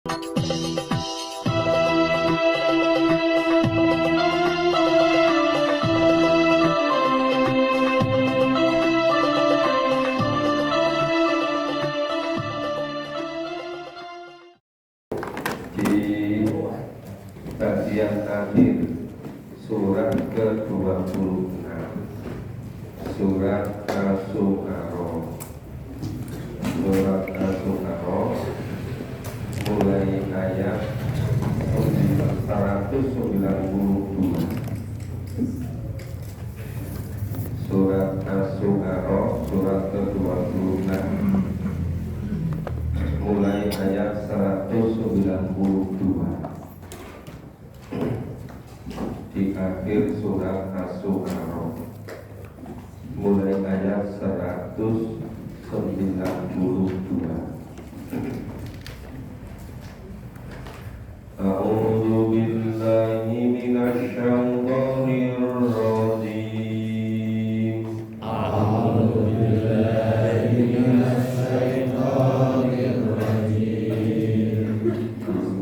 Di bagian akhir surat ke-26 surat Asy-Syu'ara. Surat Asy-Syu'ara mulai ayat 192. Surat Asy-Syu'ara surat ke-26 mulai ayat 192. Di akhir surat Asy-Syu'ara mulai ayat 192. A'udzu billahi minasy syaithanir rajim. A'udzu billahi minasy syaithanir rajim.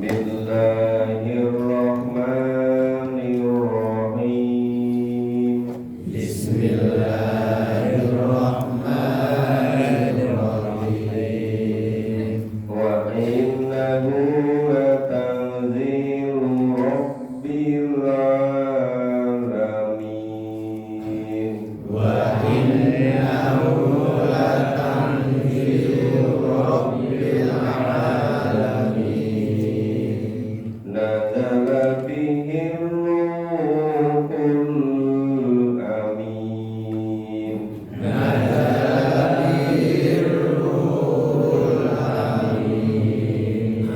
Bismillahirrahmanirrahim. Bismillahirrahmanirrahim. Wa innahu latanzilu rabbil alamin. Wa innahu latanzilu rabbil alamin. Nazala bihi ruhul amin. Nazala bihi ruhul amin.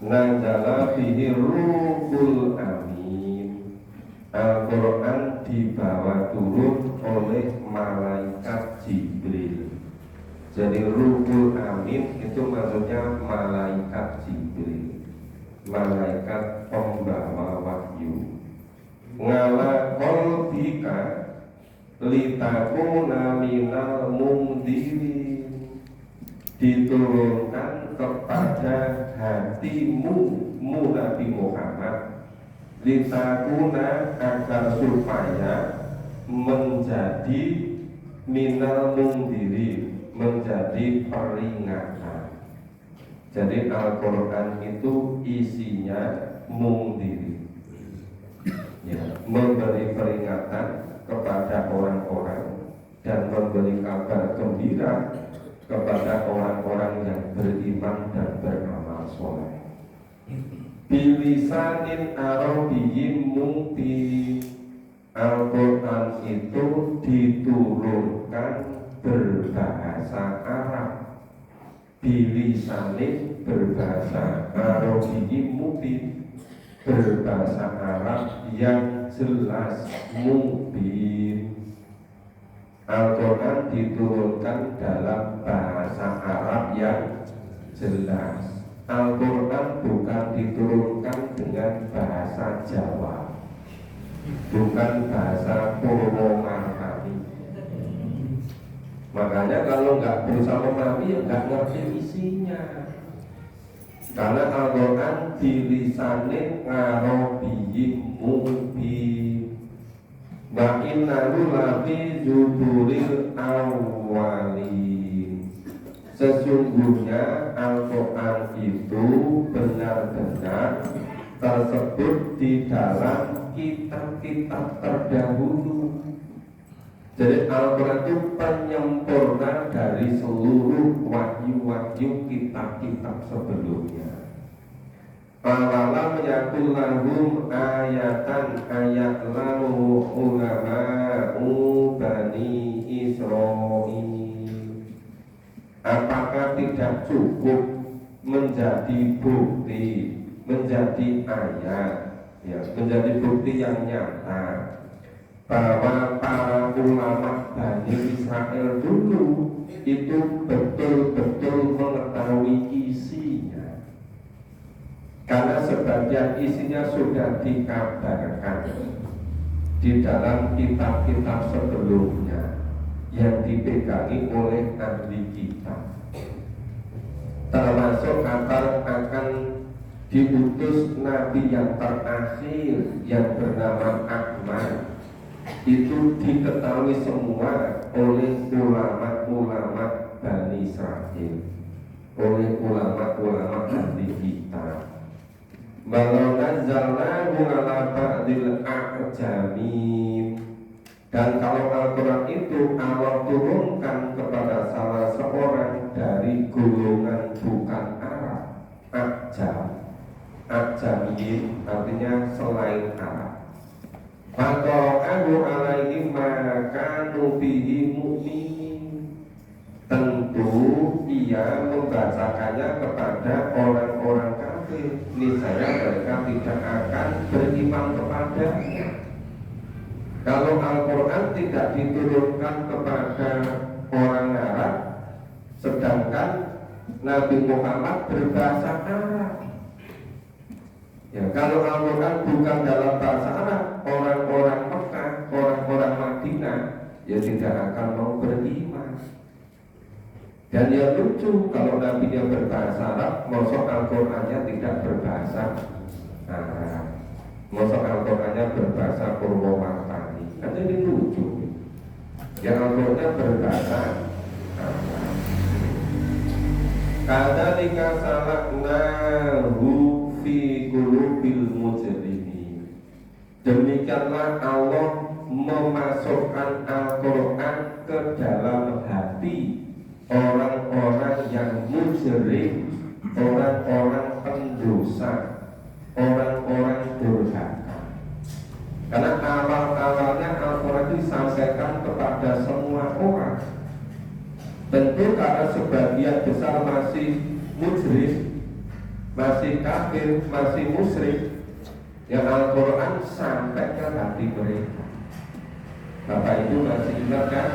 nazala fihi ruhul amin. Al-Quran dibawa turun oleh malaikat Jibril. Jadi ruhul amin itu maksudnya malaikat Jibril, malaikat pembawa wahyu. Ngala qalbika litakuna minal mundirin, diturunkan kepada hatimu Nabi Muhammad, litakuna agar supaya menjadi minal mundirin, menjadi peringatan. Jadi Al-Quran itu isinya mundirin, ya, memberi peringatan kepada orang-orang dan memberi kabar gembira kepada orang-orang yang beriman dan beramal soleh. Bilisanin arabiyyin mubin. Al-Quran itu diturunkan berbahasa Arab. Bilisanin berbahasa arabiyyin mubin, berbahasa Arab yang jelas, mubin. Al-Quran diturunkan dalam bahasa Arab yang jelas. Al-Quran bukan diturunkan dengan bahasa Jawa, bukan bahasa Purwomartani. Makanya kalau nggak berusaha memahami, ya nggak ngerti isinya. Karena Al-Quran bilisanin arabiyyin mubin. Wa innahu lafi zuburil awwalin. Sesungguhnya Al-Quran itu benar-benar tersebut di dalam kitab-kitab terdahulu. Jadi Al-Quran itu penyempurna dari seluruh wahyu-wahyu kitab-kitab sebelumnya. Awalam yakul lahum ayatan ayat lahu ulama'u bani Israil. Apakah tidak cukup menjadi bukti, menjadi ayat, ya, menjadi bukti yang nyata bahwa para ulama Bani Israel dulu itu betul-betul mengetahui isinya, karena sebagian isinya sudah dikabarkan di dalam kitab-kitab sebelumnya yang dipegangi oleh ahli kitab, termasuk akan diutus Nabi yang terakhir yang bernama Ahmad. Itu diketahui semua oleh ulama-ulama Bani Israel, oleh ulama-ulama ahli kitab. Walau nazzalnahu ala ba'dil a'jamin. Dan kalau Al-Quran itu Allah turunkan kepada salah seorang dari golongan bukan Arab, A'jam. A'jamin artinya selain Arab. Faqa'ahu alaihim ma kanu bihi mu'minin. Tentu ia membacakannya kepada orang-orang kafir, niscaya mereka tidak akan beriman kepadanya. Kalau Al-Quran tidak diturunkan kepada orang Arab, sedangkan Nabi Muhammad berbahasa Arab, ya, kalau Al-Quran bukan dalam bahasa Arab, orang-orang Mekah, orang-orang Madinah, ya tidak akan mau beriman. Dan yang lucu, kalau Nabi-nya berbahasa Arab, maksud Al-Qurannya tidak berbahasa Arab, maksud Al-Qurannya berbahasa Purwomartani. Kan jadi lucu. Yang Al-Qurannya berbahasa Arab. Kadzalika salaknahu fi qulubil mujrimin. Demikianlah Allah memasukkan Al-Quran ke dalam hati orang-orang yang mujrim, orang-orang pendosa, orang-orang durhaka. Karena awal-awalnya Al-Quran disampaikan kepada semua orang. Tentu karena sebagian besar masih mujrim, masih kafir, masih musyrik, ya Al-Quran sampai ke hati mereka. Bapak Ibu masih ingat kan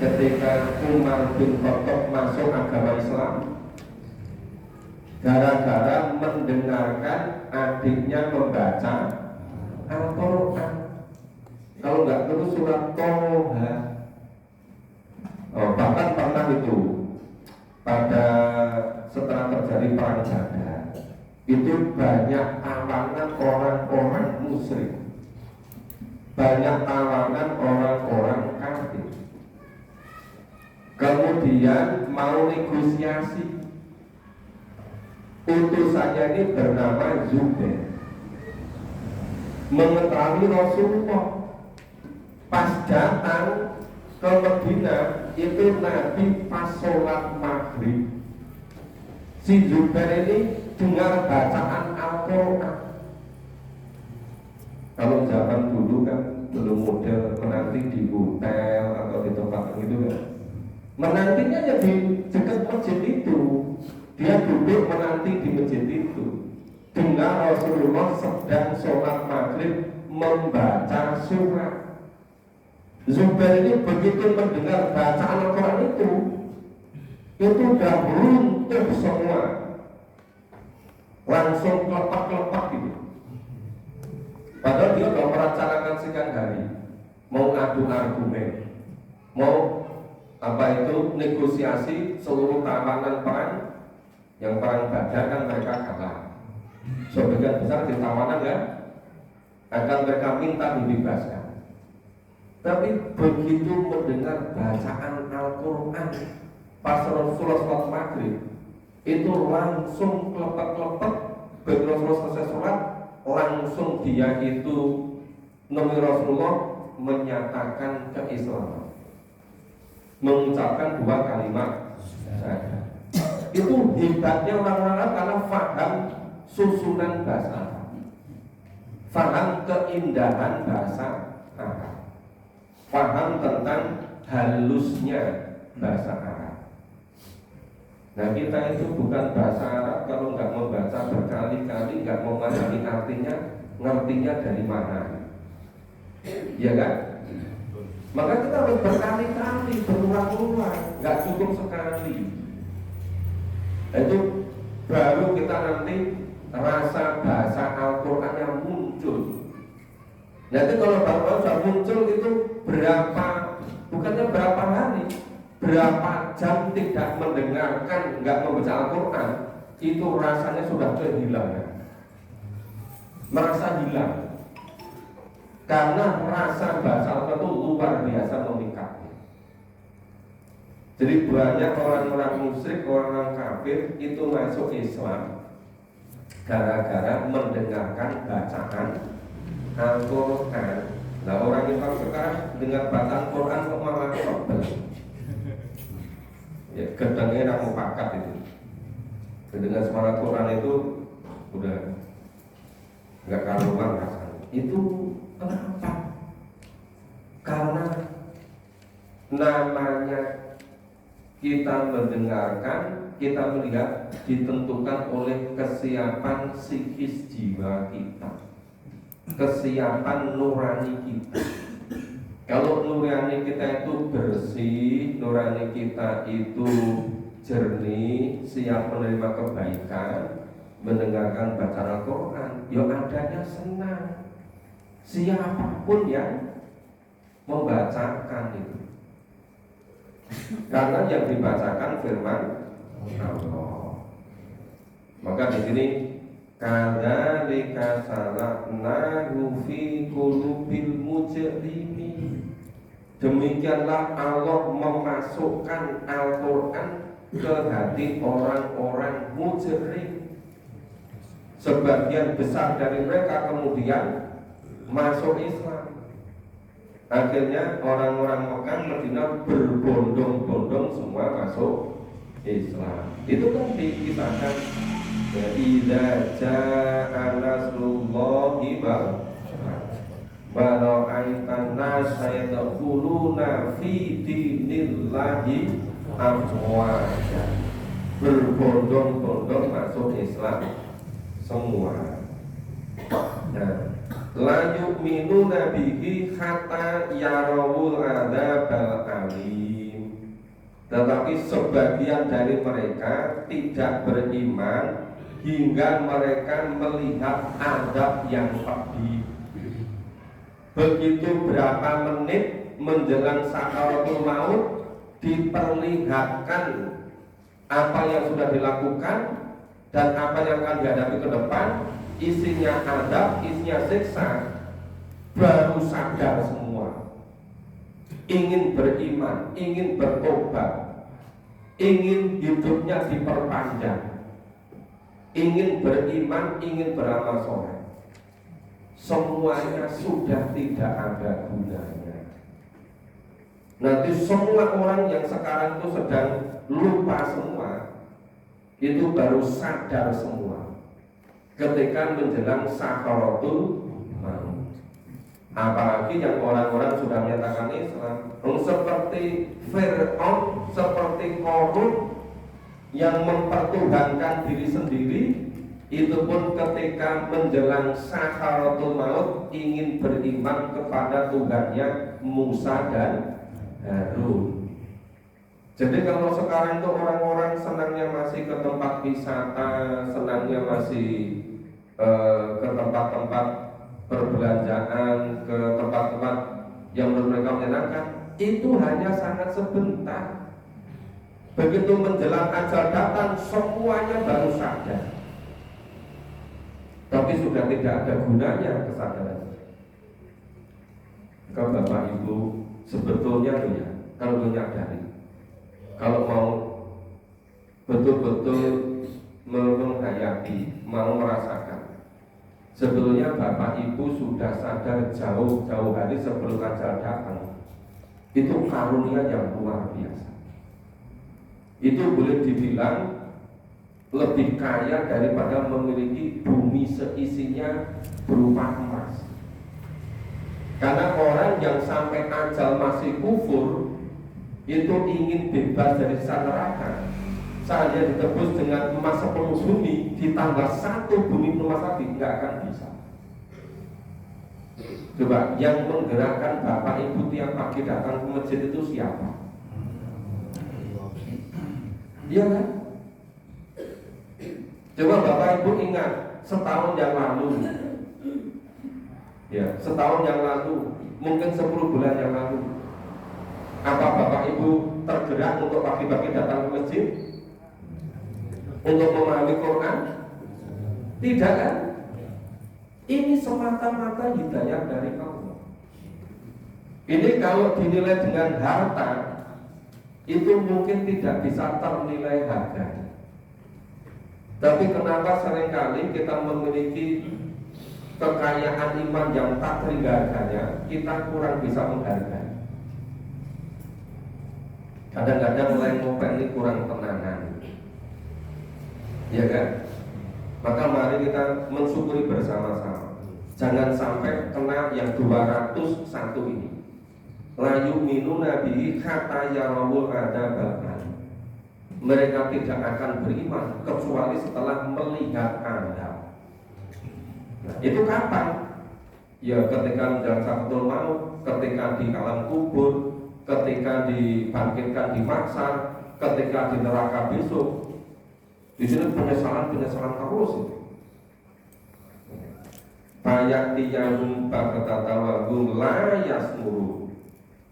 ketika Umar bin Khattab masuk agama Islam gara-gara mendengarkan adiknya membaca Al-Quran. Kalau nggak terus surat Toha. Bahkan pernah itu pada setelah terjadi perang Badar itu banyak tawanan orang-orang musyrik, banyak tawanan orang-orang kafir. Kemudian mau negosiasi. Utusannya ini bernama Zubair, mengetahui Rasulullah pas datang ke Madinah itu Nabi pas sholat maghrib. Si Zubair ini dengar bacaan Al-Quran. Kalau zaman dulu kan belum model menanti di hotel atau di tempat gitu kan. Menantinya ya di dekat masjid itu. Dia duduk menanti di masjid itu. Dengar Rasulullah sedang sholat maghrib membaca surat. Zubair ini begitu mendengar bacaan Al-Quran itu udah runtuh semua, langsung kelepak-kelepak gitu. Padahal dia sudah merencanakan sekian hari mau adu argumen, mau negosiasi seluruh tawanan perang. Yang perang Badar kan mereka kalah, sebagian besar di tawanan ya akan mereka minta dibebaskan. Tapi begitu mendengar bacaan Al-Quran pas Rasulullah sholat maghrib itu langsung kelepek-kelepek. Begitu Rasulullah selesai sholat langsung dia itu Nabi Rasulullah menyatakan keislaman, mengucapkan 2 kalimat syahadat. Itu hebatnya orang Arab karena faham susunan bahasa Arab, faham keindahan bahasa Arab, faham tentang halusnya bahasa Arab. Nah kita itu bukan bahasa Arab kalau nggak membaca berkali-kali, nggak memahami artinya, ngertinya dari mana, ya kan? Maka kita harus berkali-kali, berulang-ulang, nggak cukup sekali. Itu baru kita nanti rasa bahasa Al-Quran yang muncul. Nanti kalau baru sudah muncul itu bukannya berapa hari, berapa jam tidak mendengarkan, nggak membaca Al-Quran, itu rasanya sudah kehilangan, merasa hilang. Karena rasa bahasa Al-Quran itu luar biasa memikatnya. Jadi banyak orang-orang musyrik, orang-orang kafir itu masuk Islam gara-gara mendengarkan bacaan Al-Quran. Nah orang Islam sekarang dengar bacaan Quran kok malah sebel. Ya gedangnya nak mufakat itu. Dengan suara Quran itu udah nggak karuan rasanya. Itu kenapa? Karena namanya kita mendengarkan, kita melihat ditentukan oleh kesiapan psikis jiwa kita, kesiapan nurani kita. Kalau nurani kita itu bersih, nurani kita itu jernih, siap menerima kebaikan, mendengarkan bacaan Al-Quran, ya adanya senang. Siapapun yang membacakan itu, karena yang dibacakan firman Allah. Maka di sini kadzalika salaknahu fi qulubil mujrimin. Demikianlah Allah memasukkan Al-Quran ke hati orang-orang mujrim. Sebagian besar dari mereka kemudian masuk Islam. Akhirnya orang-orang Mekah Madinah berbondong-bondong semua masuk Islam. Itu kan dikisahkan idza jaa nasrullahi wa ra'aitan nasa yadkhuluna fi dinillahi afwaja berbondong-bondong masuk Islam semua. Nah, la yu'minuna bihi hatta yarawul adzabal alim. Tetapi sebagian dari mereka tidak beriman hingga mereka melihat azab yang pedih. Begitu berapa menit menjelang sakaratul maut diperlihatkan apa yang sudah dilakukan dan apa yang akan dihadapi ke depan, isinya azab, isinya siksa, baru sadar semua. Ingin beriman, ingin bertobat, ingin hidupnya diperpanjang, ingin beriman, ingin beramal soleh. Semuanya sudah tidak ada gunanya. Nanti semua orang yang sekarang itu sedang lupa semua, itu baru sadar semua ketika menjelang sakaratul maut. Apalagi yang orang-orang sudah menyatakan Islam, seperti Fir'aun, seperti Qarun yang mempertuhankan diri sendiri, itu pun ketika menjelang sakaratul maut ingin beriman kepada Tuhannya Musa dan Harun. Jadi kalau sekarang itu orang-orang senangnya masih ke tempat wisata, senangnya masih ke tempat-tempat perbelanjaan, ke tempat-tempat yang menurut mereka menyenangkan, itu hanya sangat sebentar. Begitu menjelang ajal datang, semuanya baru sadar. Tapi sudah tidak ada gunanya kesadaran. Kalau Bapak Ibu sebetulnya ya, kalau menyadari, kalau mau betul-betul menghayati, mau merasakan, sebetulnya Bapak Ibu sudah sadar jauh-jauh hari sebelum ajal datang. Itu karunia yang luar biasa. Itu boleh dibilang lebih kaya daripada memiliki bumi seisinya berupa emas. Karena orang yang sampai ajal masih kufur, itu ingin bebas dari siksa neraka, saya ditebus dengan emas 10 bumi ditambah 1 bumi penuh emas lagi, nggak akan bisa. Coba yang menggerakkan Bapak Ibu tiap pagi datang ke masjid itu siapa? Iya kan? Coba Bapak Ibu ingat setahun yang lalu, ya setahun yang lalu, mungkin 10 bulan yang lalu, apa Bapak Ibu tergerak untuk pagi-pagi datang ke masjid untuk memahami Quran? Tidak kan? Ini semata-mata hidayah dari Allah. Ini kalau dinilai dengan harta, itu mungkin tidak bisa ternilai harganya. Tapi kenapa seringkali kita memiliki kekayaan iman yang tak terhingga, kita kurang bisa menghargai. Kadang-kadang mulai ngopek ini kurang tenangan, ya kan? Maka mari kita mensyukuri bersama-sama. Jangan sampai kena yang 201 ini. La yu'minuna bihi hatta yarawul adzabal alim. Mereka tidak akan beriman kecuali setelah melihat azab. Nah, itu kapan? Ya ketika menjelang sakaratul maut, ketika di alam kubur, ketika dibangkitkan di mahsyar, ketika di neraka besok. Di sini penyesalan terus itu. Bayatiyahum ba'datawahum la yasmuru.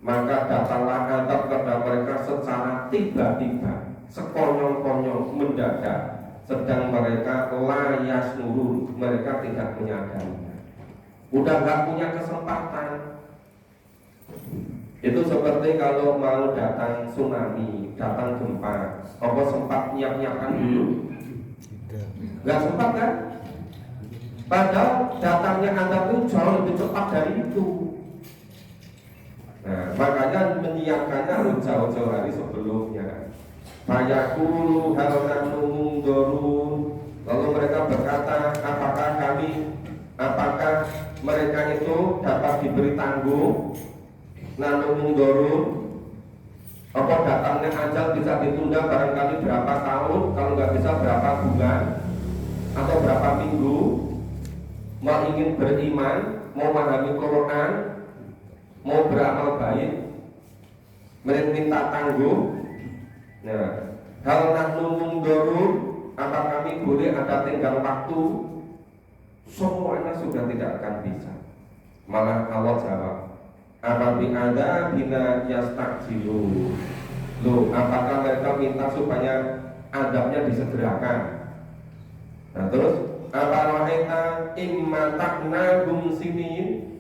Maka datanglah azab kepada mereka secara tiba-tiba, sekonyong-konyong, mendadak, sedang mereka la yasmuru, mereka tidak menyadarinya. Udah gak punya kesempatan. Itu seperti kalau mau datang tsunami, datang gempa, apa sempat nyiap-nyiapkan dulu? Gak sempat kan? Padahal datangnya azab itu jauh lebih cepat dari itu. Nah, makanya menyiapkannya harus jauh-jauh hari sebelumnya. Fayaqulu hal nahnu mundharun. Lalu mereka berkata, apakah mereka itu dapat diberi tanggung? Nahnu mundharun, Apa datangnya ajal bisa ditunda barangkali berapa tahun, kalau nggak bisa berapa bulan atau berapa minggu. Mau ingin beriman, mau memahami Quran, mau beramal baik, minta tangguh. Nah, hal nahnu mungdorun, apa kami boleh ada tenggang waktu? Semuanya sudah tidak akan bisa. Malah Allah jawab, apa bi'ada bina yastakjilu. Loh, apakah mereka minta supaya adabnya disegerakan? Nah terus, apa roheta imma takna sinin.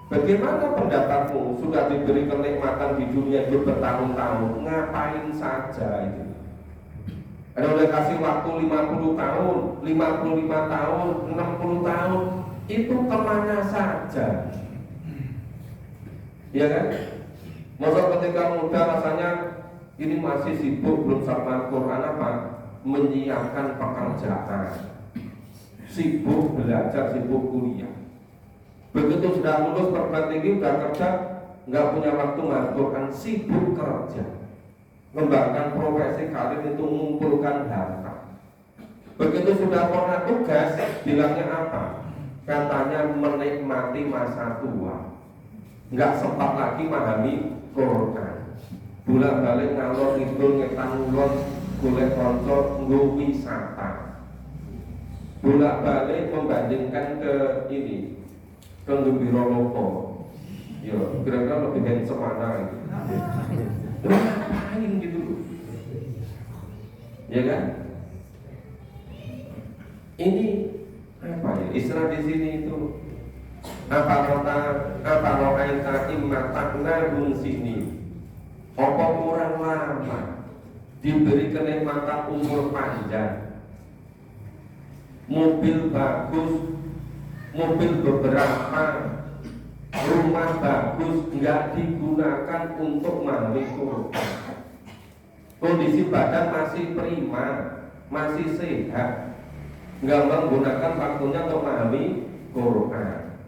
Bagaimana pendapatmu? Sudah diberi kenikmatan di dunia itu bertahun-tahun, ngapain saja itu? Ada udah kasih waktu 50 tahun, 55 tahun, 60 tahun, itu kemana saja? Ya kan? Masa ketika muda rasanya ini masih sibuk belum sama Quran apa? Menyiapkan pekerjaan, sibuk belajar, sibuk kuliah. Begitu sudah lulus perguruan tinggi, sudah kerja, nggak punya waktu Quran, sibuk kerja, mengembangkan profesi karir itu mengumpulkan harta. Begitu sudah pernah tugas, bilangnya apa? Katanya menikmati masa tua. Nggak sempat lagi memahami Quran. Bolak-balik ngalor ngidul ngetan ulon golek konco nggo wisata. Bolak-balik membandingkan ke ini, ke Gembira Loko. Ya, kira-kira lebih handsome mana gitu. Ngapain gitu? Ya kan? Ini apa ya? Istilah di sini itu apa rohaita imma takna sini. Apa kurang lama diberi kenikmatan umur panjang, mobil bagus, mobil beberapa, rumah bagus, nggak digunakan untuk memahami Quran. Kondisi badan masih prima, masih sehat, nggak menggunakan waktunya untuk memahami Quran.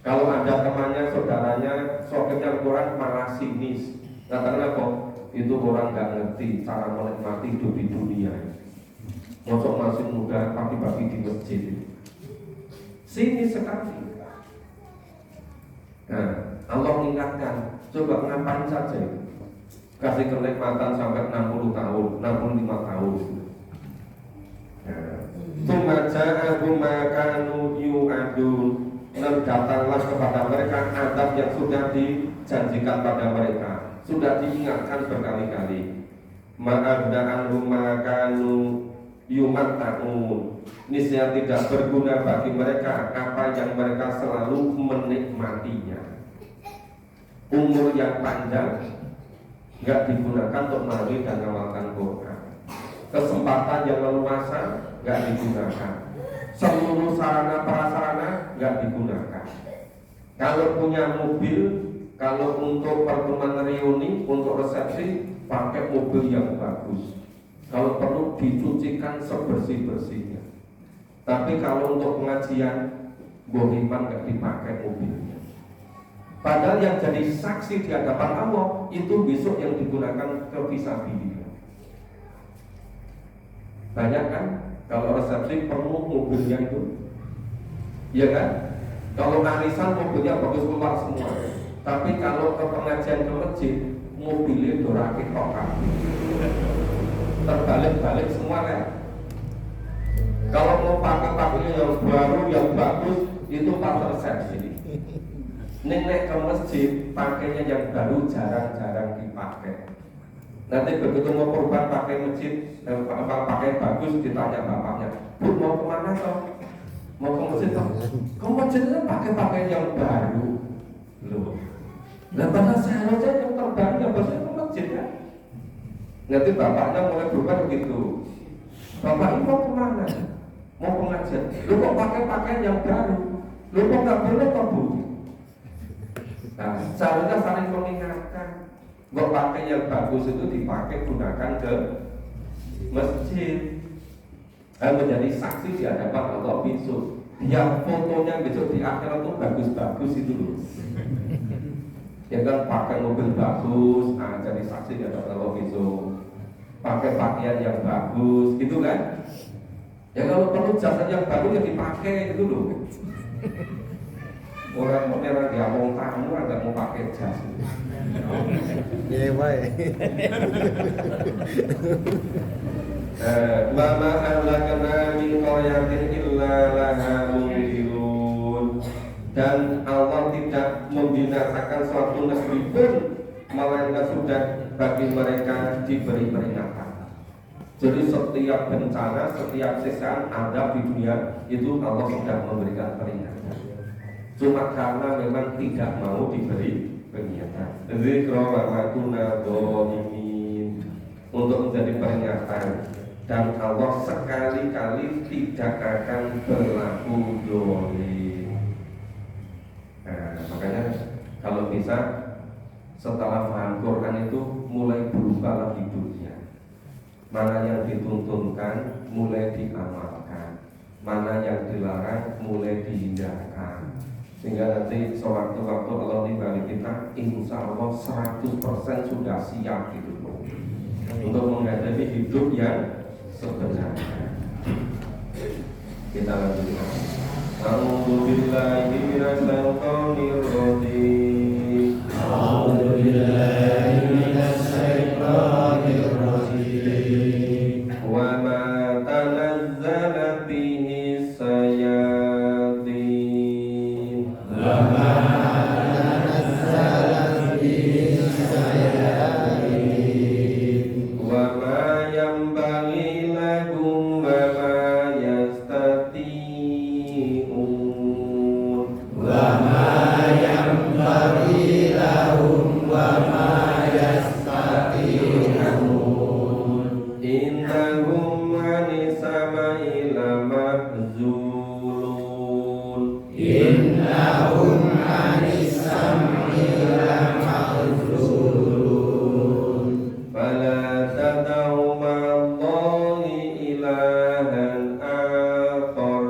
Kalau ada temannya, saudaranya, soketnya Quran malah sinis. Katakanlah kok itu orang nggak ngerti cara menikmati hidup di dunia. Masuk masih muda pagi-pagi di masjid. Sinis sekali. Nah, Allah mengingatkan, coba ngapain saja itu? Kasih kenikmatan sampai 60 tahun, 65 tahun. Tumaja'ahum makanu yu'adun. Dan datanglah kepada mereka azab yang sudah dijanjikan pada mereka, sudah diingatkan berkali-kali. Ma'abda'anhum makanu yumatta'un. Niscaya tidak berguna bagi mereka apa yang mereka selalu menikmatinya. Umur yang panjang nggak digunakan untuk memahami dan mengamalkan Quran. Kesempatan yang leluasa nggak digunakan. Seluruh sarana prasarana nggak digunakan. Kalau punya mobil, kalau untuk pertemuan reuni, untuk resepsi, pakai mobil yang bagus. Kalau perlu dicucikan sebersih-bersihnya. Tapi kalau untuk pengajian, bohiman nggak dipakai mobilnya. Padahal yang jadi saksi di hadapan Allah itu besok yang digunakan fisabilillah. Banyak kan? Kalau resepsi perlu mobilnya itu, ya kan? Kalau arisan mobilnya bagus keluar semua. Tapi kalau ke pengajian ke masjid, mobilnya dorakit tokan, terbalik-balik semua kan? Kalau mau pakai yang baru, yang bagus, itu pas resepsi. Nenek ke masjid, pakainya yang baru jarang-jarang dipakai. Nanti begitu mau kurban pakai masjid, pakai bagus, ditanya bapaknya, Bu mau kemana toh? Mau ke masjid toh? Kau masjidnya pakai yang baru, loh. Nah pada seharusnya yang terbaru yang bagus itu masjid kan? Nanti bapaknya mulai berubah begitu. Bapak ini mau kemana? Mau pengajian? Lu kok pakai yang baru? Lu kok nggak boleh toh Bu? Nah, seharusnya saling mengingatkan. Nggak pakai yang bagus itu dipakai, gunakan ke masjid. Menjadi saksi di hadapan Allah besok. Yang fotonya besok di akhirat itu bagus-bagus itu loh. Ya kan pakai mobil bagus, nah jadi saksi ya kalau besok. Pakai pakaian yang bagus, gitu kan? Ya kalau perlu jasa yang bagus ya dipakai gitu loh. Orang merah dia mau tamu agak mau pakai jas. Iya baik. Mama ahlakna min qaryatin illa laha mundirun. Dan Allah tidak membinasakan suatu negeri pun melainkan sudah bagi mereka diberi peringatan. Jadi setiap bencana, setiap siksaan ada di dunia itu Allah sudah memberikan peringatan. Cuma karena memang tidak mau diberi peringatan. Jadi rawamatuna dhalimin untuk menjadi peringatan. Dan Allah sekali-kali tidak akan berlaku zalim. Nah, makanya kalau bisa setelah paham Quran itu mulai berubahlah hidupnya. Mana yang dituntunkan mulai diamalkan, mana yang dilarang mulai dihindarkan. Sehingga nanti sewaktu-waktu Allah timbali kita, insya Allah 100% sudah siap gitu loh, untuk menghadapi hidup yang sebenarnya. Kita lanjutkan. A'udzubillahi minasyaitonir rajim. A'udzubillahi minasyaitonir rajim. Wa ma tanazzalat bihi sayatin. Wa ma tanazzalat bihi sayatin. Wa ma yanbaghi lahum wa ma yastati'un. Wa ma yanbaghi lahum wa ma yastati'un. Innahum 'ani samai lamahzulun. Innahum 'ani samai lamahzulun. Fala tad'u ma'allahi ilahan akhar.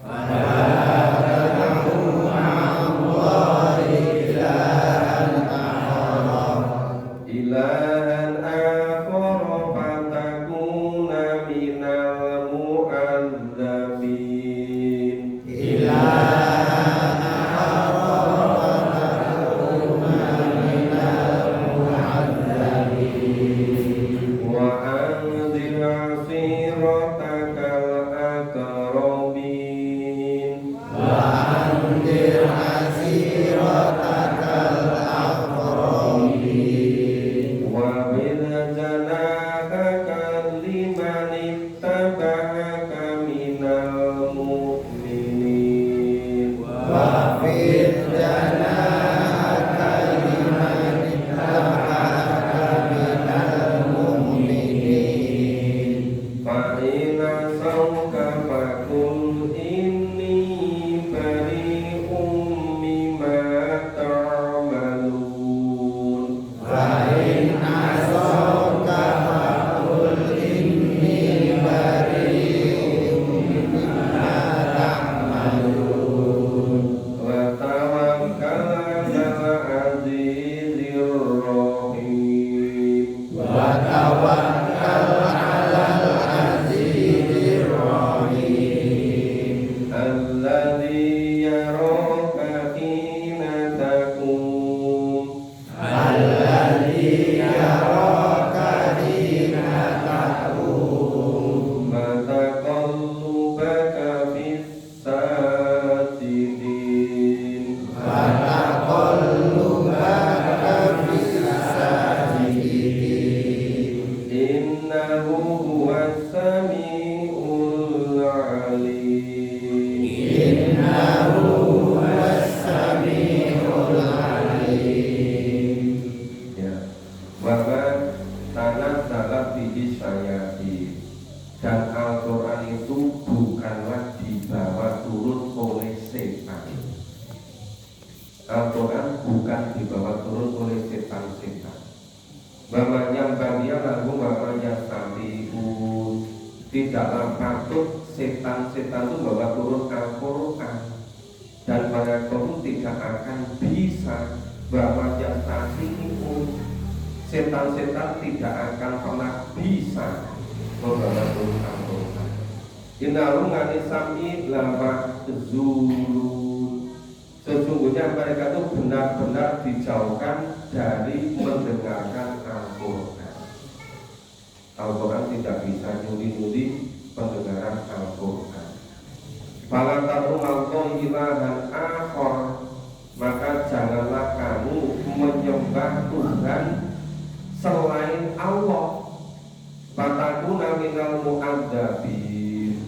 Fala tad'u ma'allahi ilahan akhar. Ilahan akhar fatakuna minal mu'adzabin. Ilahan akhar fatakuna minal mu'adzabin. Wa anzir 'ashiratakal aqrabin. Wa anzir 'ashiratakal aqrabin. Wa bil janahaka liman ittaba'aka minal mu'minin. Wa bil janahaka liman ittaba'aka minal mu'minin. Fa in asauka faqul inni bari'um mimma ta'malun. Fa in asauka faqul inni bari'um mimma ta'malun. Wa tawakkal 'alal 'azizir rahim. Wa tawakkal 'alal 'azizir rahim. Alladzi yaraka hina taqum. Alladzi yaraka hina taqum. Wa taqallubaka fis sajidin. Wa taqallubaka fis sajidin. Innahu huwas sami'ul 'alim. Innahu huwas sami'ul 'alim. Ya. Wa ma tanazzalat bihi sayatin. Dan Al-Quran itu bukanlah dibawa turun oleh setan. Al-Quran bukan dibawa turun oleh setan-setan. Bahwa yang bagian lagu bahwa yang tabi'un. Tidaklah patut setan-setan itu bawa turun Al-Quran. Dan para kaum tidak akan bisa bahwa yang tasimu setan-setan tidak akan pernah bisa membantu Al-Quran. Innahum anisami lama zulun. Sesungguhnya mereka itu benar-benar dijauhkan dari mendengarkan Al-Quran. Al-Quran tidak bisa nyuri-nyuri pendengaran Al-Quran. Fala tarumau ilahan akhor, maka janganlah kamu menyembah Tuhan selain Allah. Fatakuna minal mu'adzabin,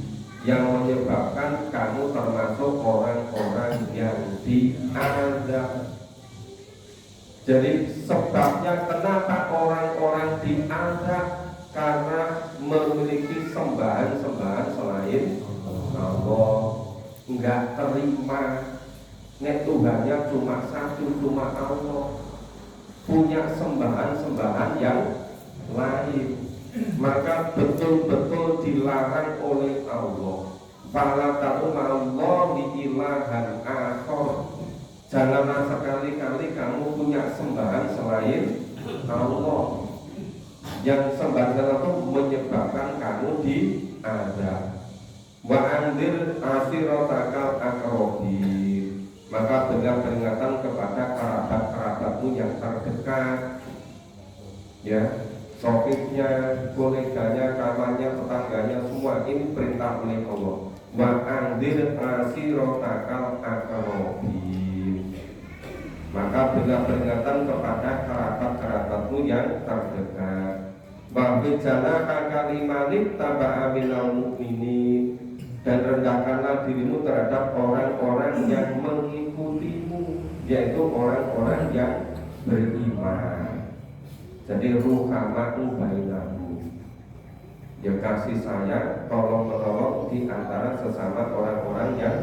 yang menyebabkan kamu termasuk orang-orang yang diazab. Jadi sebabnya kenapa orang-orang diazab, karena memiliki sembahan-sembahan selain Allah, enggak terima. Nek Tuhannya cuma satu, cuma Allah, punya sembahan-sembahan yang lain, maka betul-betul dilarang oleh Allah. Fala ta'umallahi ilahan akhor, janganlah sekali-kali kamu punya sembahan selain Allah. Yang sembahan itu menyebabkan kamu diazab. Wa anzir asiratakal aqrabin, maka berikan peringatan kepada kerabat-kerabatmu yang terdekat, ya, sokitnya, koleganya, kawannya, tetangganya, semua ini perintah oleh Allah. Wa anzir asiratakal aqrabin, maka berikan peringatan kepada kerabat-kerabatmu yang terdekat. Wa bijanaka kalimanit taba'a minal mu'minin, dan rendahkanlah dirimu terhadap orang-orang yang mengikutimu, yaitu orang-orang yang beriman. Jadi ruhamatu bainahu, ya kasih sayang, tolong-menolong di antara sesama orang-orang yang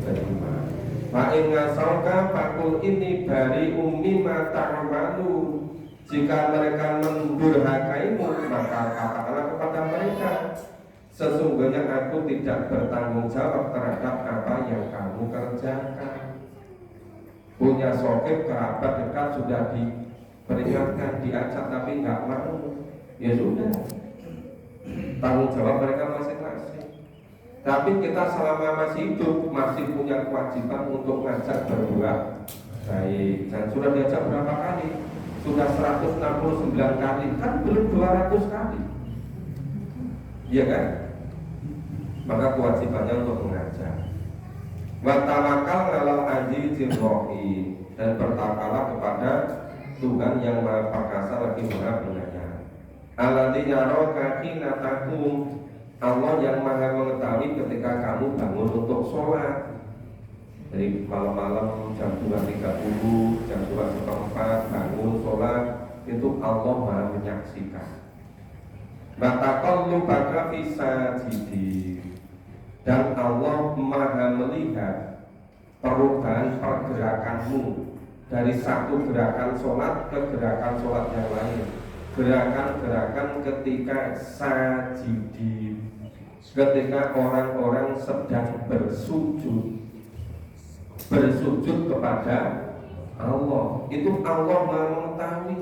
beriman. Fa in ngasauka fakul ini bari mimma ta'malu, jika mereka mendurhakaimu, maka katakanlah kepada mereka, sesungguhnya aku tidak bertanggung jawab terhadap apa yang kamu kerjakan. Punya sokip, kerabat dekat sudah diperingatkan, diajak tapi nggak mau, ya sudah, tanggung jawab mereka masing-masing. Tapi kita selama masih hidup masih punya kewajiban untuk ngajak berbuat baik. Dan sudah diajak berapa kali? Sudah 169 kali, kan belum 200 kali, iya kan? Maka kewajibannya untuk mengajak. Wa tawakal ngalal azizir rohi, dan bertawakal kepada Tuhan yang Maha Perkasa lagi Maha Penyayang. Alladzi yaraka hina taqum, Allah yang Maha mengetahui ketika kamu bangun untuk sholat. Jadi malam-malam jam 2.30, jam 2.04 bangun sholat, itu Allah Maha menyaksikan. Bataqallubaka fi sajidin, dan Allah Maha melihat perubahan pergerakanmu dari satu gerakan sholat ke gerakan sholat yang lain. Gerakan-gerakan ketika sajidin, ketika orang-orang sedang bersujud kepada Allah, itu Allah Maha mengetahui.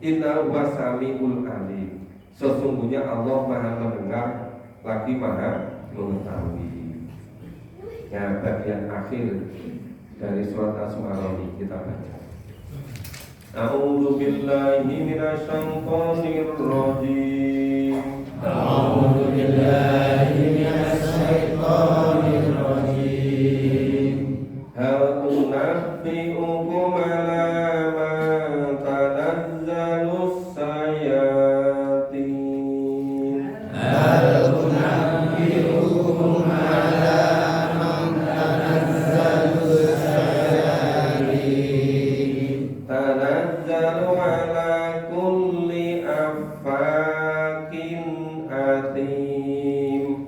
Inna huwa samiul alim, sesungguhnya Allah Maha mendengar lagi Maha mengetahui. Ya, bagian akhir dari surat As-Sum'arani kita baca. A'udzu billahi minasyaitonir rajim. A'udzu billahi minasyaitonir rajim. Hal unabbi'ukum ala ma tanazzalus sayatin. Hal unabbi'ukum ala man tanazzalus sayatin. Tanazzalu ala kulli affakin athim.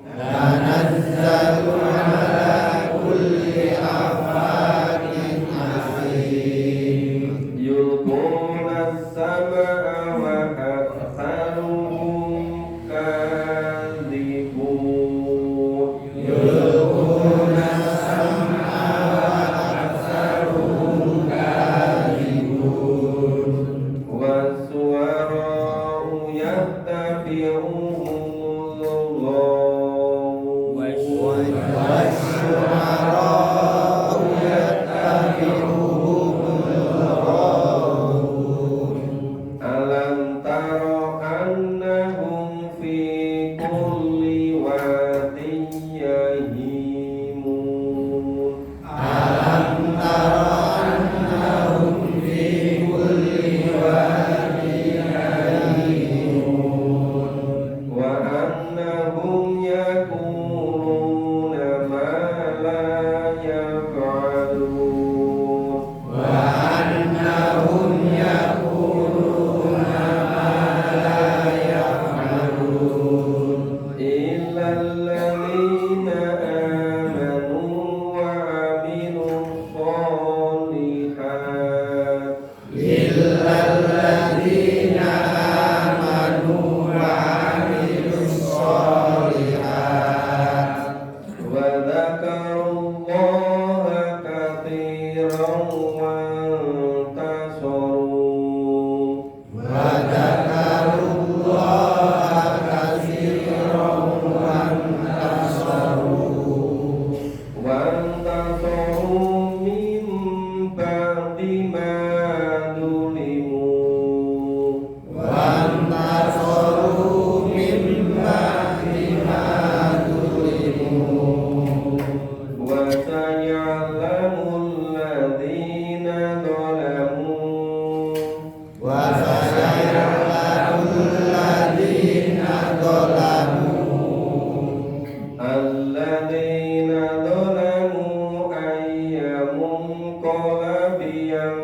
alladzina dzalamu ayyamun qalabiyang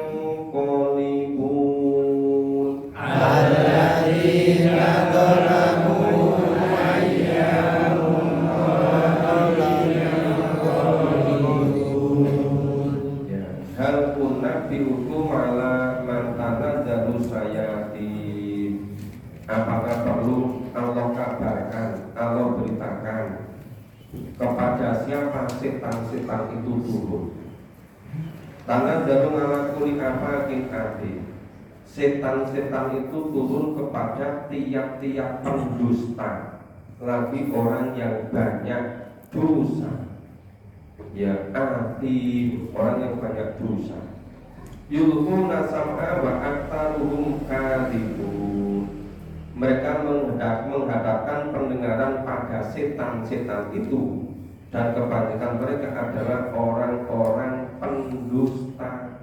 qalibun. Alladzina dzalamu ayyamun qalibun. Ya, hal kunna bihukum ala mantana darus sayati. Apakah perlu Allah kabarkan, Allah beritakan kepada siapa setan-setan itu turun? Tanah jalung ala kuli afakin adi. Setan-setan itu turun kepada tiap-tiap pendusta, lagi orang yang banyak dosa. Ya adi, orang yang banyak dosa. Yulquna sam'a wa aktaruhum kadhibun. Mereka menghadapkan pendengaran pada setan-setan itu, dan kebanyakan mereka adalah orang-orang pendusta.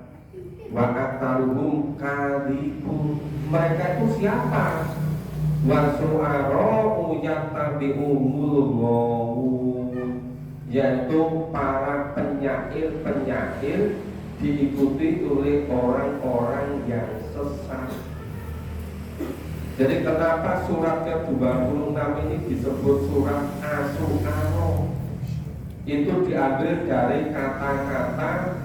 Wa aktaruhum kadhibun. Mereka itu siapa? Wa su'ara'u yattabi'uhumul ghawun, yaitu para penyair-penyair diikuti oleh orang-orang yang sesat. Jadi kenapa surat ke-26 ini disebut surat Asy'ara? Itu diambil dari kata-kata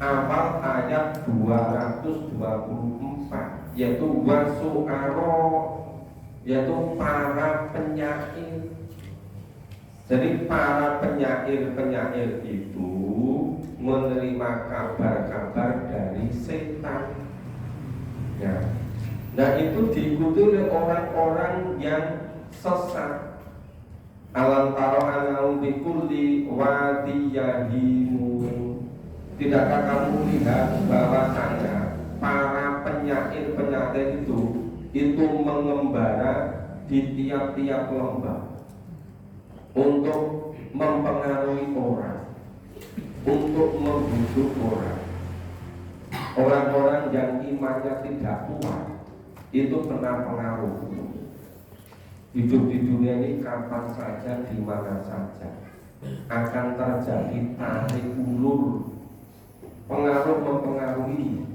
awal ayat 224, yaitu wasu'ara, yaitu para penyair. Jadi para penyair-penyair itu menerima kabar-kabar dari setan. Ya. Nah itu diikuti oleh orang-orang yang sesat. Alam taro anau bikulli wadiyahimu. Tidakkah kamu lihat bahwasanya para penyair-penyair itu mengembara di tiap-tiap lembah untuk mempengaruhi orang, untuk membujuk orang. Orang-orang yang imannya tidak kuat itu kena pengaruh. Hidup di dunia ini kapan saja, di mana saja akan terjadi tarik ulur, pengaruh mempengaruhi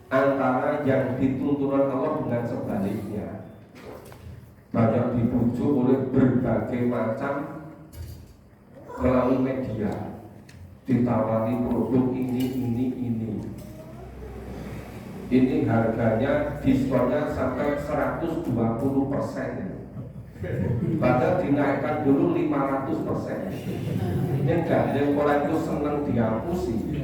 antara yang dituntun Allah dengan sebaliknya. Banyak dibujuk oleh berbagai macam melalui media, ditawari produk ini. Ini harganya diskonnya sampai 120%. Padahal dinaikkan dulu 500%. Ini enggak, yang orang itu senang dihapusi.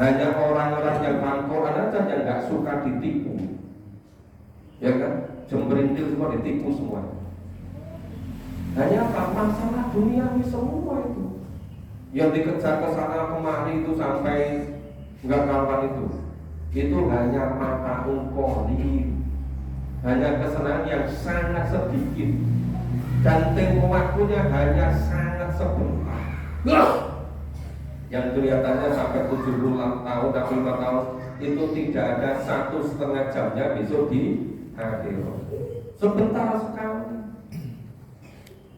Hanya orang-orang yang Al-Quran aja yang enggak suka ditipu. Ya kan? Jemberintil semua ditipu semua. Hanya apa? Masalah duniawi semua itu. Yang dikejar ke sana kemari itu sampai enggak kapan itu. Itu hanya mata ungkoli, hanya kesenangan yang sangat sedikit, dan tempo waktunya hanya sangat sebentar. Yang kelihatannya sampai 76 tahun atau 5 tahun itu tidak ada 1,5 jamnya besok di akhirat. Sebentar sekali.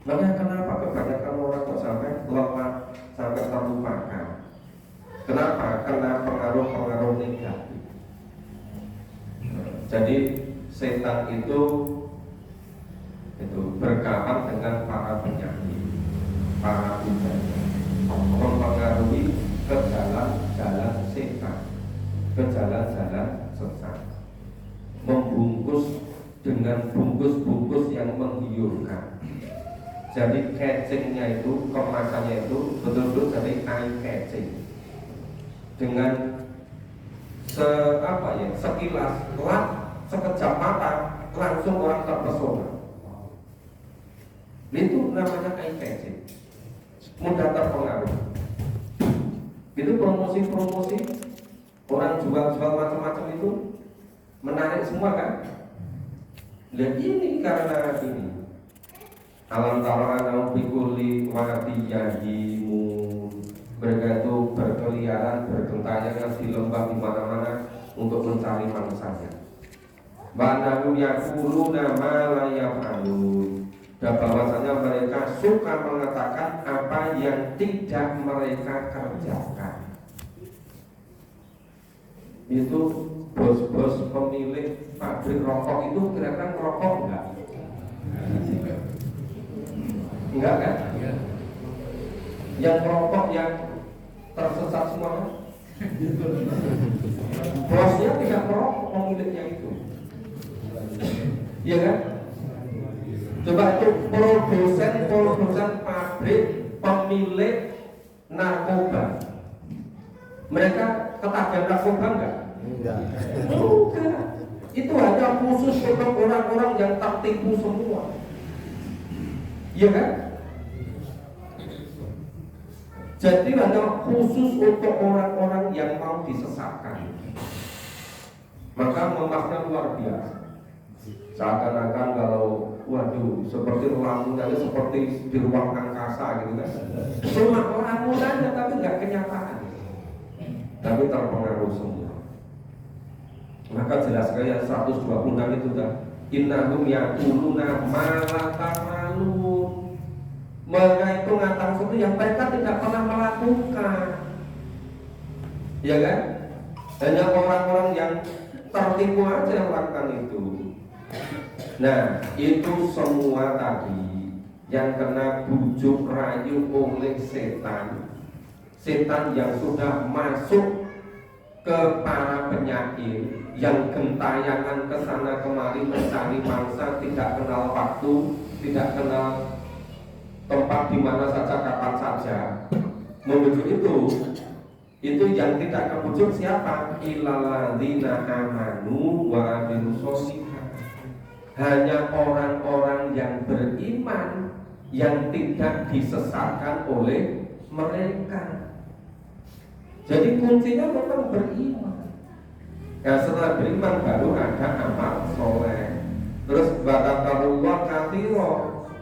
Makanya kenapa kebanyakan orang kok sampai lemah, sampai terlupakan? Kenapa? Karena pengaruh-pengaruh negatif. Jadi setan itu berkawan dengan para penyanyi, para penyanyi, mempengaruhi ke jalan-jalan setan, ke jalan-jalan sesat, membungkus dengan bungkus-bungkus yang menggiurkan. Jadi catchingnya itu, kemasannya itu betul-betul dari eye catching, dengan sekilas sekejap mata langsung orang terpesona. Itu namanya eye catching, mudah terpengaruh. Itu promosi-promosi orang jual-jual macam-macam itu menarik semua kan? Dan ini karena ini alam tarana bikuli wadiyahimu, mereka itu berkeliaran, bergentayangan di lembah di mana-mana untuk mencari mangsanya. Banahu yakuluna ma la yaf'alun. dan bahwasanya mereka suka mengatakan apa yang tidak mereka kerjakan. Itu bos-bos pemilik pabrik rokok itu kira-kira ngerokok enggak? Enggak kan? Yang rokok yang tersesat semua kan? Bosnya tidak merokok, pemiliknya itu. Iya kan? Coba itu produsen pabrik pemilik narkoba. Mereka ketagihan narkoba enggak? Enggak. Bukan. Itu hanya khusus untuk orang-orang yang tertipu semua. Iya kan? Jadi hanya khusus untuk orang-orang yang mau disesatkan. Maka memakna luar biasa. Seakan-akan kalau waduh seperti lamunannya seperti di ruang angkasa gitu kan. Cuma lamunannya tapi nggak kenyataan. Tapi terpengaruh semua. Maka jelas kayak 126 itu kan. Innahum yaquluna ma la taf'alun. Mereka itu ngatakan sesuatu yang mereka tidak pernah melakukan. Ya kan? Hanya orang-orang yang tertipu aja yang melakukan itu. Nah, itu semua tadi yang kena bujuk rayu oleh setan. Setan yang sudah masuk ke para penyair yang gentayangan ke sana kemari mencari mangsa, tidak kenal waktu, tidak kenal tempat di mana saja, kapan saja. Membujuk itu yang tidak kebujuk siapa? Illalladzina amanu wa amilus sholihat. Hanya orang-orang yang beriman yang tidak disesatkan oleh mereka. Jadi kuncinya memang beriman. Ya, setelah beriman baru ada amal soleh. Terus barakallahu katsira,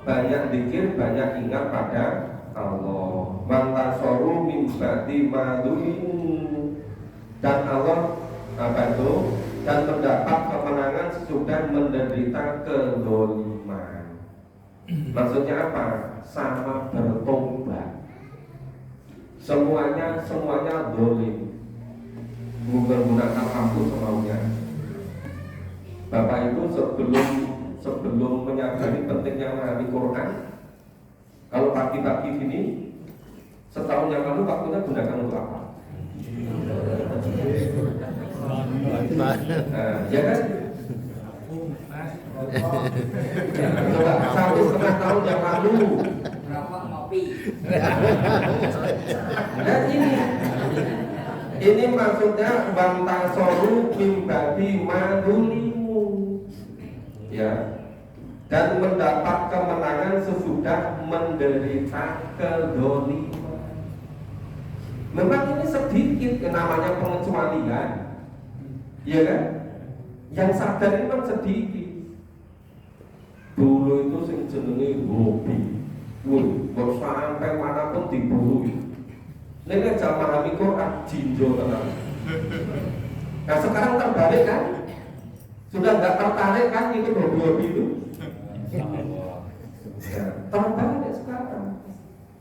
banyak zikir, banyak ingat pada Allah. Mantasoru min ba'di ma dzulimu. Dan Allah dan mendapat kemenangan sesudah menderita kezaliman. Maksudnya apa? Sama bertobat. Semuanya zalim. Menggunakan waktu semaunya. Bapak itu sebelum menyadari pentingnya memahami Quran, kalau pagi-pagi gini, setahun yang lalu waktunya gunakan untuk apa? Ya kan? Coba 1,5 tahun yang lalu. Rokok ngopi. Dan ini maksudnya bantasoru mimbadi madulimu, ya, dan mendapat kemenangan sesudah menderita kezaliman. Memang ini sedikit namanya pengecualian, ya kan? Yang sadar ini memang sedikit. Dulu itu sing jenenge hobi, kok sampai manapun diburu. Ini kan jam memahami Quran jinjo tenang. Nah sekarang terbalik kan? Sudah nggak tertarik kan itu hobi itu? Ya, terbalik sekarang.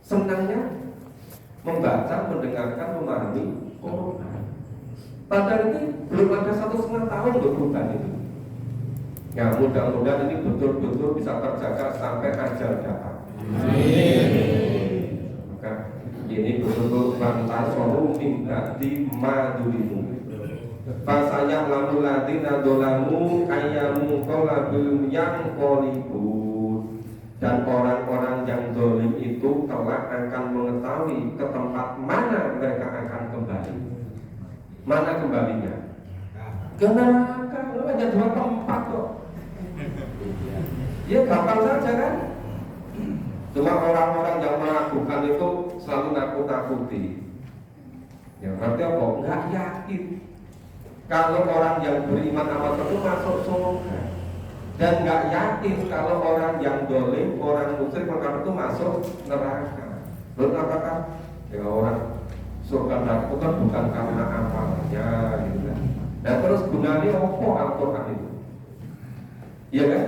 Senangnya membaca, mendengarkan, memahami Quran. Padahal ini belum ada 1,5 tahun berubah itu. Ya mudah-mudahan ini betul-betul bisa terjaga sampai ajal datang. Maka ini betul-betul bantasoru mimba'di madulimu. Fasanya lalu ladina dolamu ayamu kolabul yang kolibun. Dan orang-orang yang dolim itu kelak akan mengetahui ke tempat mana mereka akan kembali. Mana kembalinya? Ke neraka. Hanya 2 tempat kok. Ya gampang saja kan? Cuma orang-orang yang melakukan itu selalu nakut-nakuti. Ya berarti apa? Nggak yakin. Kalau orang yang beriman sama itu masuk surga. Dan nggak yakin kalau orang yang dolim, orang musyrik maka itu masuk neraka. Lalu apakah? Ya orang surga neraka itu kan bukan karena amalnya, gitu kan? Dan terus gunanya apa Al-Quran itu? Iya kan?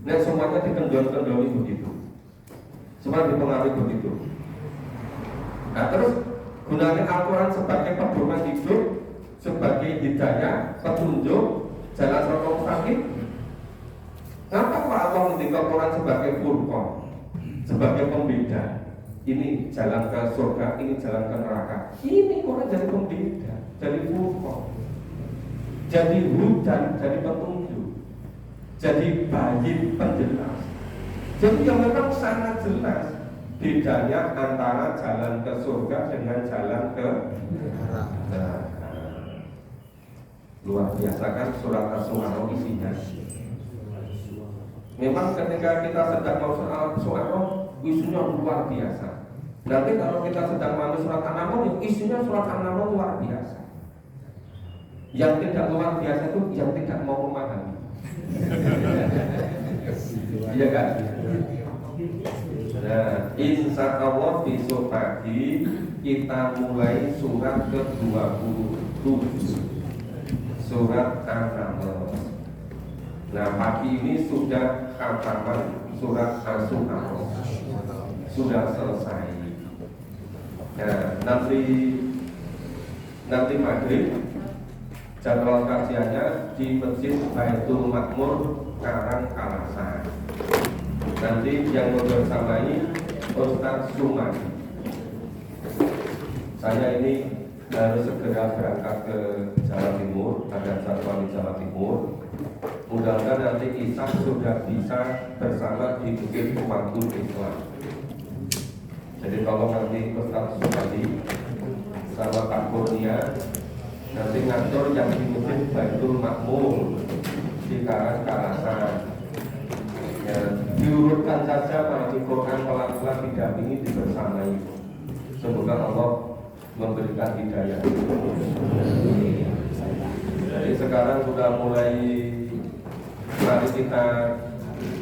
Nah semuanya dikendor-kendori begitu, semua dipengaruhi begitu. Nah terus gunanya Al-Quran sebagai pedoman hidup, sebagai hidayah, petunjuk, jalan siratal mustaqim. Kenapa Pak Allah mendidik Quran sebagai furqan, sebagai pembeda? Ini jalan ke surga, ini jalan ke neraka. Ini Quran jadi pembeda, jadi furqan, jadi hujan, jadi petunjuk, jadi bayi penjelas. Jadi yang memang sangat jelas bedanya antara jalan ke surga dengan jalan ke neraka. Luar biasa kan surat As-Su'ara isinya. Memang ketika kita sedang mau surat As-Su'ara isunya luar biasa. Nanti kalau kita sedang mau surat An-Naml isinya surat An-Naml luar biasa. Yang tidak luar biasa itu yang tidak mau memahami. Iya kan? Nah, insya Allah besok pagi kita mulai surat ke-27, surat An-Naml. Nah, pagi ini sudah khataman surat As-Su'ara, sudah selesai. Nah, nanti maghrib jadwal kajiannya di Masjid Baitul Makmur Karang Kalasan. Nanti yang membersamai Ustaz Sumadi. Saya ini harus segera berangkat ke Jawa Timur, ada jadwal di Jawa Timur. Mudah-mudahan nanti Isa sudah bisa bersama di Bukit Kumantul Islam. Jadi kalau nanti Ustaz Sumadi sama Pak Kurnia nanti ngatur yang di Masjid Baitul Makmur di Karang Kalasan. Ya, diurutkan saja para Quran pelan-pelan didampingi dibersamai. Semoga Allah memberikan hidayah. Jadi sekarang sudah mulai, mari kita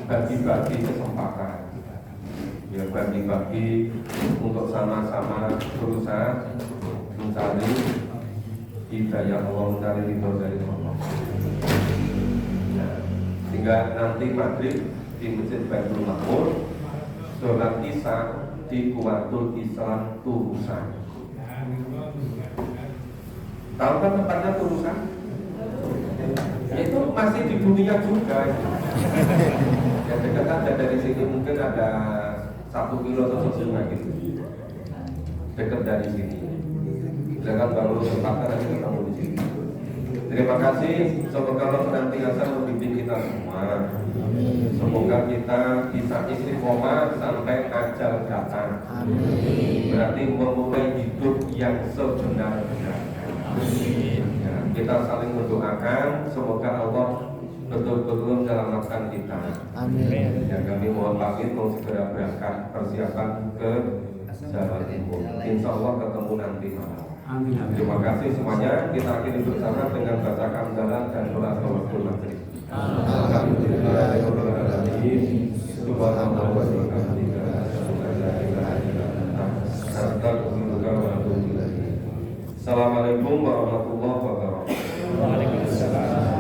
bagi-bagi kesempatan. Ya, bagi-bagi untuk sama-sama berusaha mencari hidayah Allah, mencari ridho dari Allah. Nah, sehingga nanti maghrib di Masjid Baitul Makmur, sholat Isya di Kuwatul Islam Turusan. Tahu kan tempatnya Turusan? Itu masih di dunia juga. Ya dekat aja dari sini, mungkin ada 1 kilo atau 1,5 gitu. Dekat dari sini. Jangan baru sempatan nanti ketemu di sini. Terima kasih. Semoga Allah senantiasa membimbing kita semua. Semoga kita bisa istiqomah sampai ajal datang. Berarti memulai hidup yang sebenar-benarnya. Ya, kita saling mendoakan. Semoga Allah betul-betul menyelamatkan kita. Amin. Ya, kami mohon pamit mau segera berangkat persiapan ke Jawa Timur. Insya Allah ketemu nanti malam. Terima kasih semuanya. Kita akhiri bersama dengan baca hamdalah dan doa tawasul maghrib. Alhamdulillahirobbilalamin. Subhanallah wa bihamdihi. Assalamualaikum warahmatullahi wabarakatuh. Waalaikumsalam.